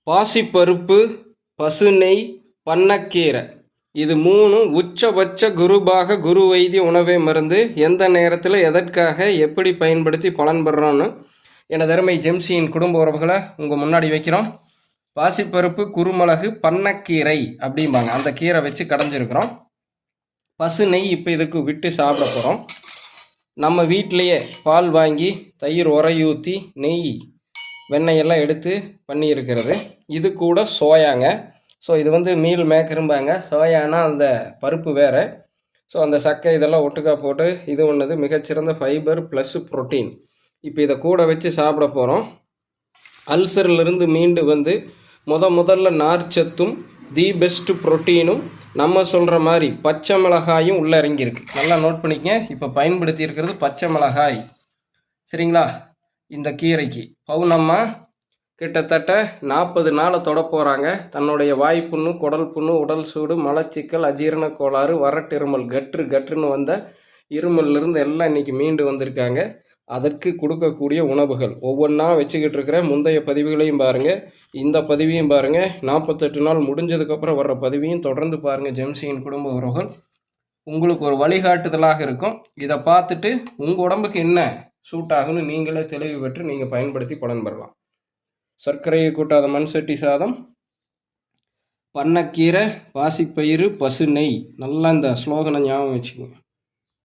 பாசிப்பருப்பு, பசுநெய், பண்ணக்கீரை இது 3 உச்சபட்ச குருபாக குரு வைத்திய உணவே மருந்து. எந்த நேரத்தில் எதற்காக எப்படி பயன்படுத்தி பலன் பெறோன்னு எனது அருமை ஜெம்சியின் குடும்ப உறவுகளை உங்கள் முன்னாடி வைக்கிறோம். பாசிப்பருப்பு, குருமிளகு, பண்ணக்கீரை அப்படிம்பாங்க, அந்த கீரை வச்சு கடைஞ்சிருக்கிறோம். பசு நெய் இப்போ இதுக்கு விட்டு சாப்பிட போகிறோம். நம்ம வீட்டிலையே பால் வாங்கி தயிர் உரையூற்றி நெய் வெண்ணெயெல்லாம் எடுத்து பண்ணியிருக்கிறது. இது கூட சோயாங்க. ஸோ இது மீல் மேக்கரும்பாங்க. சோயானா அந்த பருப்பு வேறு. ஸோ அந்த சக்கை இதெல்லாம் ஒட்டுக்கா போட்டு இது ஒன்றுது மிகச்சிறந்த ஃபைபர் ப்ளஸ் ப்ரோட்டீன். இப்போ இதை கூட வச்சு சாப்பிட போகிறோம். அல்சரிலிருந்து மீண்டு முதல்ல நார்ச்சத்தும் தி பெஸ்ட் ப்ரோட்டீனும் நம்ம சொல்கிற மாதிரி பச்சை மிளகாயும் உள்ளே இறங்கியிருக்கு. நல்லா நோட் பண்ணிக்கங்க. இப்போ பயன்படுத்தி இருக்கிறது பச்சை மிளகாய், சரிங்களா? இந்த கீரைக்கு பவுனம்மா கிட்டத்தட்ட 40 நாளை தொட போகிறாங்க. தன்னுடைய வாய்ப்புண்ணு, குடல் புண்ணு, உடல் சூடு, மலச்சிக்கல், அஜீரண கோளாறு, வறட்டிருமல், கற்றுன்னு வந்த இருமல்லிருந்து எல்லாம் இன்றைக்கி மீண்டு வந்திருக்காங்க. அதற்கு கொடுக்கக்கூடிய உணவுகள் ஒவ்வொன்றா வச்சுக்கிட்டு இருக்கிற முந்தைய பதிவுகளையும் பாருங்கள், இந்த பதிவையும் பாருங்கள், 48 நாள் முடிஞ்சதுக்கப்புறம் வர்ற பதிவையும் தொடர்ந்து பாருங்கள். ஜெம்சியின் குடும்ப உறவுகள் உங்களுக்கு ஒரு வழிகாட்டுதலாக இருக்கும். இதை பார்த்துட்டு உங்கள் உடம்புக்கு என்ன சூட் ஆகுன்னு நீங்களே தெளிவு பெற்று நீங்கள் பயன்படுத்தி பலன் பெறலாம். சர்க்கரையை கூட்டாத மண் சட்டி சாதம், பண்ணக்கீரை, பாசிப்பயிறு, பசு நெய். நல்லா இந்த ஸ்லோகனை ஞாபகம் வச்சுக்கோங்க.